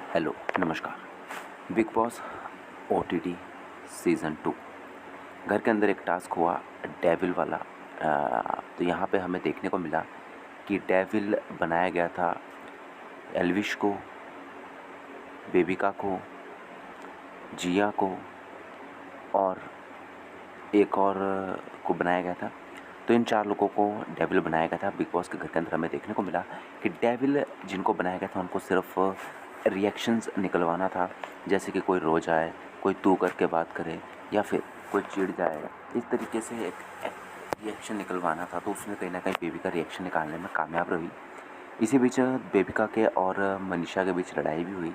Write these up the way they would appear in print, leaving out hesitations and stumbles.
Hello, नमस्कार। Big boss OTT season 2 घर के अंदर एक टास्क हुआ डेविल वाला। तो यहाँ पे हमें देखने को मिला कि डेविल बनाया गया था एल्विश को, बेबिका को, जिया को और एक और को बनाया गया था। तो इन 4 लोगों को डेविल बनाया गया था। बिग बॉस के घर के अंदर हमें देखने को मिला कि डेविल जिनको बनाया गया था उनको सिर्फ रिएक्शंस निकलवाना था, जैसे कि कोई रो जाए, कोई तू करके बात करे या फिर कोई चिढ़ जाए। इस तरीके से एक रिएक्शन निकलवाना था। तो उसने कहीं ना कहीं बेबी का रिएक्शन निकालने में कामयाब रही। इसी बीच बेबिका के और मनीषा के बीच लड़ाई भी हुई।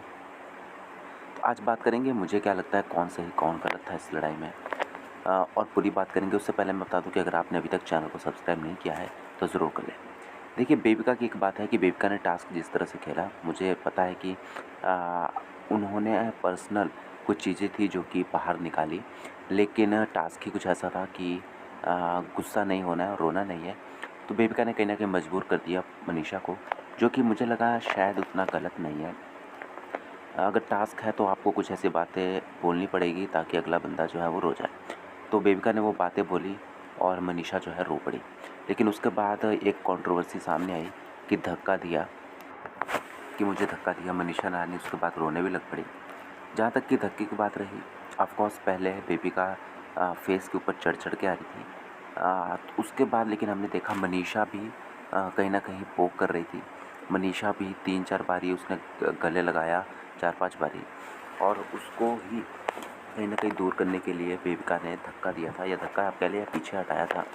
तो आज बात करेंगे मुझे क्या लगता है कौन सही कौन गलत था इस लड़ाई में, और पूरी बात करेंगे। उससे पहले मैं बता दूं कि अगर आपने अभी तक चैनल को सब्सक्राइब नहीं किया है तो ज़रूर कर लें। देखिए, बेबिका की एक बात है कि बेबिका ने टास्क जिस तरह से खेला, मुझे पता है कि उन्होंने पर्सनल कुछ चीज़ें थी जो कि बाहर निकाली, लेकिन टास्क ही कुछ ऐसा था कि गुस्सा नहीं होना है और रोना नहीं है। तो बेबिका ने कहीं ना कहीं मजबूर कर दिया मनीषा को, जो कि मुझे लगा शायद उतना गलत नहीं है। अगर टास्क है तो आपको कुछ ऐसी बातें बोलनी पड़ेगी ताकि अगला बंदा जो है वो रो जाए। तो बेबिका ने वो बातें बोली और मनीषा जो है रो पड़ी। लेकिन उसके बाद एक कंट्रोवर्सी सामने आई कि धक्का दिया, कि मुझे धक्का दिया मनीषा ने उसके बाद रोने भी लग पड़ी। जहाँ तक कि धक्के की बात रही, ऑफकोर्स पहले बेबिका फेस के ऊपर चढ़ के आ रही थी। तो उसके बाद लेकिन हमने देखा मनीषा भी कहीं ना कहीं पोक कर रही थी। मनीषा भी 3-4 बारी उसने गले लगाया, 4-5 बारी, और उसको ही कहीं न कहीं दूर करने के लिए बेबिका ने धक्का दिया था, या धक्का आप कह लें या पीछे हटाया था।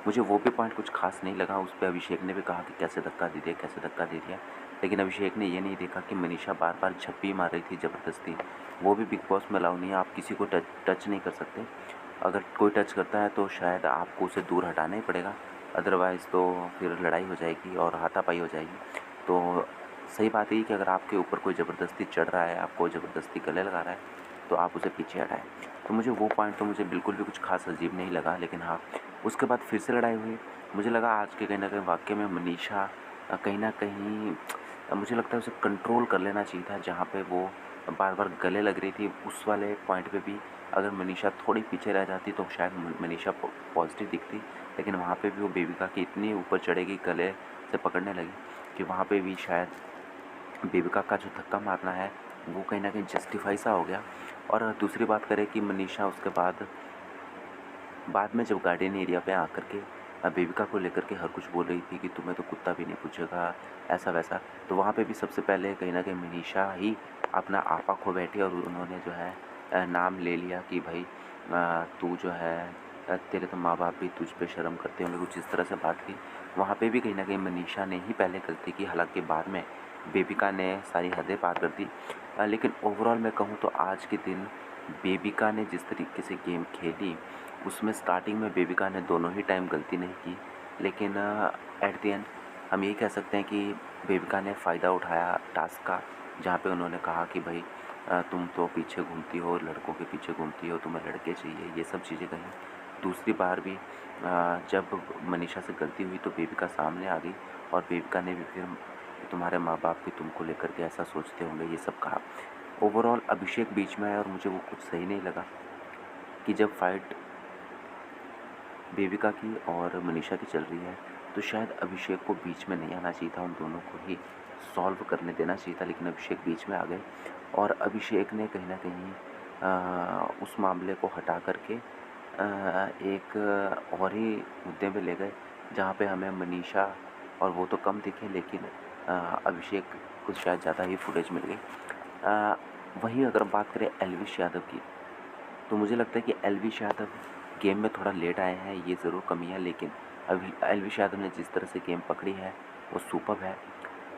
मुझे वो भी पॉइंट कुछ ख़ास नहीं लगा। उस पे अभिषेक ने भी कहा कि कैसे धक्का दे दिया, कैसे धक्का दे दिया। लेकिन अभिषेक ने ये नहीं देखा कि मनीषा बार-बार झप्पी मार रही थी ज़बरदस्ती। वो भी बिग बॉस में अलाउ नहीं है, आप किसी को टच नहीं कर सकते। अगर कोई टच करता है तो शायद आपको उसे दूर हटाना ही पड़ेगा, अदरवाइज़ तो फिर लड़ाई हो जाएगी और हाथापाई हो जाएगी। तो सही बात यही कि अगर आपके ऊपर कोई ज़बरदस्ती चढ़ रहा है, आपको ज़बरदस्ती गले लगा रहा है, तो आप उसे पीछे हटाएँ। तो मुझे वो पॉइंट तो मुझे बिल्कुल भी कुछ ख़ास अजीब नहीं लगा। लेकिन हाँ, उसके बाद फिर से लड़ाई हुई। मुझे लगा आज के कहीं न कहीं वाक़ये में मनीषा कहीं न कहीं मुझे लगता है उसे कंट्रोल कर लेना चाहिए था। जहाँ पे वो बार-बार गले लग रही थी, उस वाले पॉइंट पे भी अगर मनीषा थोड़ी पीछे रह जाती तो शायद मनीषा पॉज़िटिव दिखती। लेकिन वहाँ पे भी वो बेबिका की इतनी ऊपर चढ़ेगी, गले से पकड़ने लगी कि वहाँ पे भी शायद बेबिका का जो धक्का मारना है वो कहीं न कहीं जस्टिफ़ाई सा हो गया। और दूसरी बात करें कि मनीषा उसके बाद में जब गार्डन एरिया पे आकर के बेबिका को लेकर के हर कुछ बोल रही थी कि तुम्हें तो कुत्ता भी नहीं पूछेगा, ऐसा वैसा। तो वहाँ पे भी सबसे पहले कहीं न कहीं मनीषा ही अपना आपा खो बैठी और उन्होंने जो है नाम ले लिया कि भाई तू जो है तेरे तो माँ-बाप भी तुझ पे शर्म करते होंगे, कुछ इस तरह से बात की। वहाँ पे भी कहीं न कहीं मनीषा ने ही पहले गलती की, हालाँकि बाद में बेबिका ने सारी हदें पार कर दी। लेकिन ओवरऑल मैं कहूँ तो आज के दिन बेबिका ने जिस तरीके से गेम खेली, उसमें स्टार्टिंग में बेबिका ने दोनों ही टाइम गलती नहीं की। लेकिन एट द एंड हम यही कह सकते हैं कि बेबिका ने फ़ायदा उठाया टास्क का, जहाँ पे उन्होंने कहा कि भाई तुम तो पीछे घूमती हो, लड़कों के पीछे घूमती हो, तुम्हें लड़के चाहिए, ये सब चीज़ें कहीं। दूसरी बार भी जब मनीषा से गलती हुई तो बेबिका सामने आ गई और बेबिका ने भी फिर तुम्हारे माँ-बाप भी तुमको लेकर के ऐसा सोचते होंगे, ये सब कहा। ओवरऑल अभिषेक बीच में आया और मुझे वो कुछ सही नहीं लगा कि जब फाइट बेबिका की और मनीषा की चल रही है तो शायद अभिषेक को बीच में नहीं आना चाहिए था, उन दोनों को ही सॉल्व करने देना चाहिए था। लेकिन अभिषेक बीच में आ गए और अभिषेक ने कहीं न कहीं उस मामले को हटा कर के एक और ही मुद्दे पे ले गए, जहाँ पे हमें मनीषा और वो तो कम दिखे, लेकिन अभिषेक को शायद ज़्यादा ही फुटेज मिल गई। वहीं अगर बात करें एल्विश यादव की, तो मुझे लगता है कि एल्विश यादव गेम में थोड़ा लेट आए हैं, ये ज़रूर कमी है। लेकिन अभी एल्विश यादव ने जिस तरह से गेम पकड़ी है वो सुपर्ब है।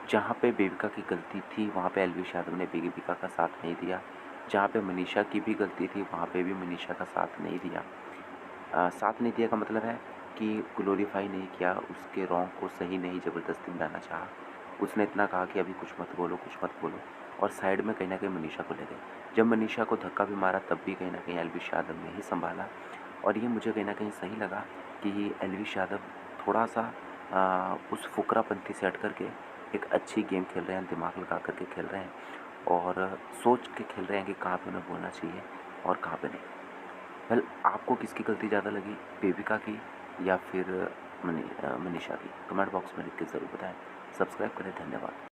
जहाँ पे बेबिका की गलती थी वहाँ पे एल्विश यादव ने बेबिका का साथ नहीं दिया। जहाँ पे मनीषा की भी गलती थी वहाँ पे भी मनीषा का साथ नहीं दिया। साथ नहीं दिया का मतलब है कि ग्लोरीफाई नहीं किया, उसके रॉन्ग को सही नहीं ज़बरदस्ती मिलाना चाहा। उसने इतना कहा कि अभी कुछ मत बोलो, कुछ मत बोलो, और साइड में कहीं न कहीं मनीषा को ले गए। जब मनीषा को धक्का भी मारा तब भी कहीं न कहीं एल्विश यादव ने ही सँभाला, और ये मुझे कहीं न कहीं सही लगा कि एल्विश यादव थोड़ा-सा उस फुकरापंती से हट कर के एक अच्छी गेम खेल रहे हैं, दिमाग लगा कर के खेल रहे हैं। और सोच के खेल रहे हैं कि कहाँ पे उन्हें बोलना चाहिए और कहाँ पे नहीं। वेल, आपको किसकी गलती ज़्यादा लगी, बेबिका की या फिर मनीषा की? कमेंट बॉक्स में लिख के ज़रूर बताएं। सब्सक्राइब करें। धन्यवाद।